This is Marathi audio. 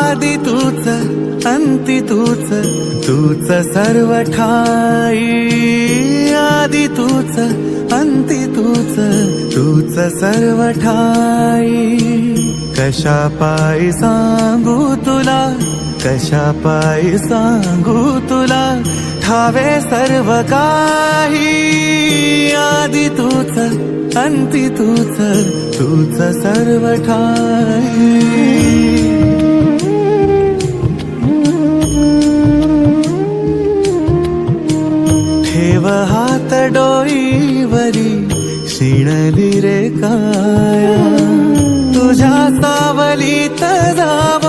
आदि तूच अंती तूच, तूच सर्व ठाई. आदि तूच अंती तूच, तूच सर्व ठाई. कशा पायी सांगू तुला, कशा पायी सांगू तुला, ठावे सर्व काही. आदि तूच अंती तूच, तूच सर्व ठाई. ठेव हात डोईवरी, शिणली रे काया. तुझ्या सावलीत जाव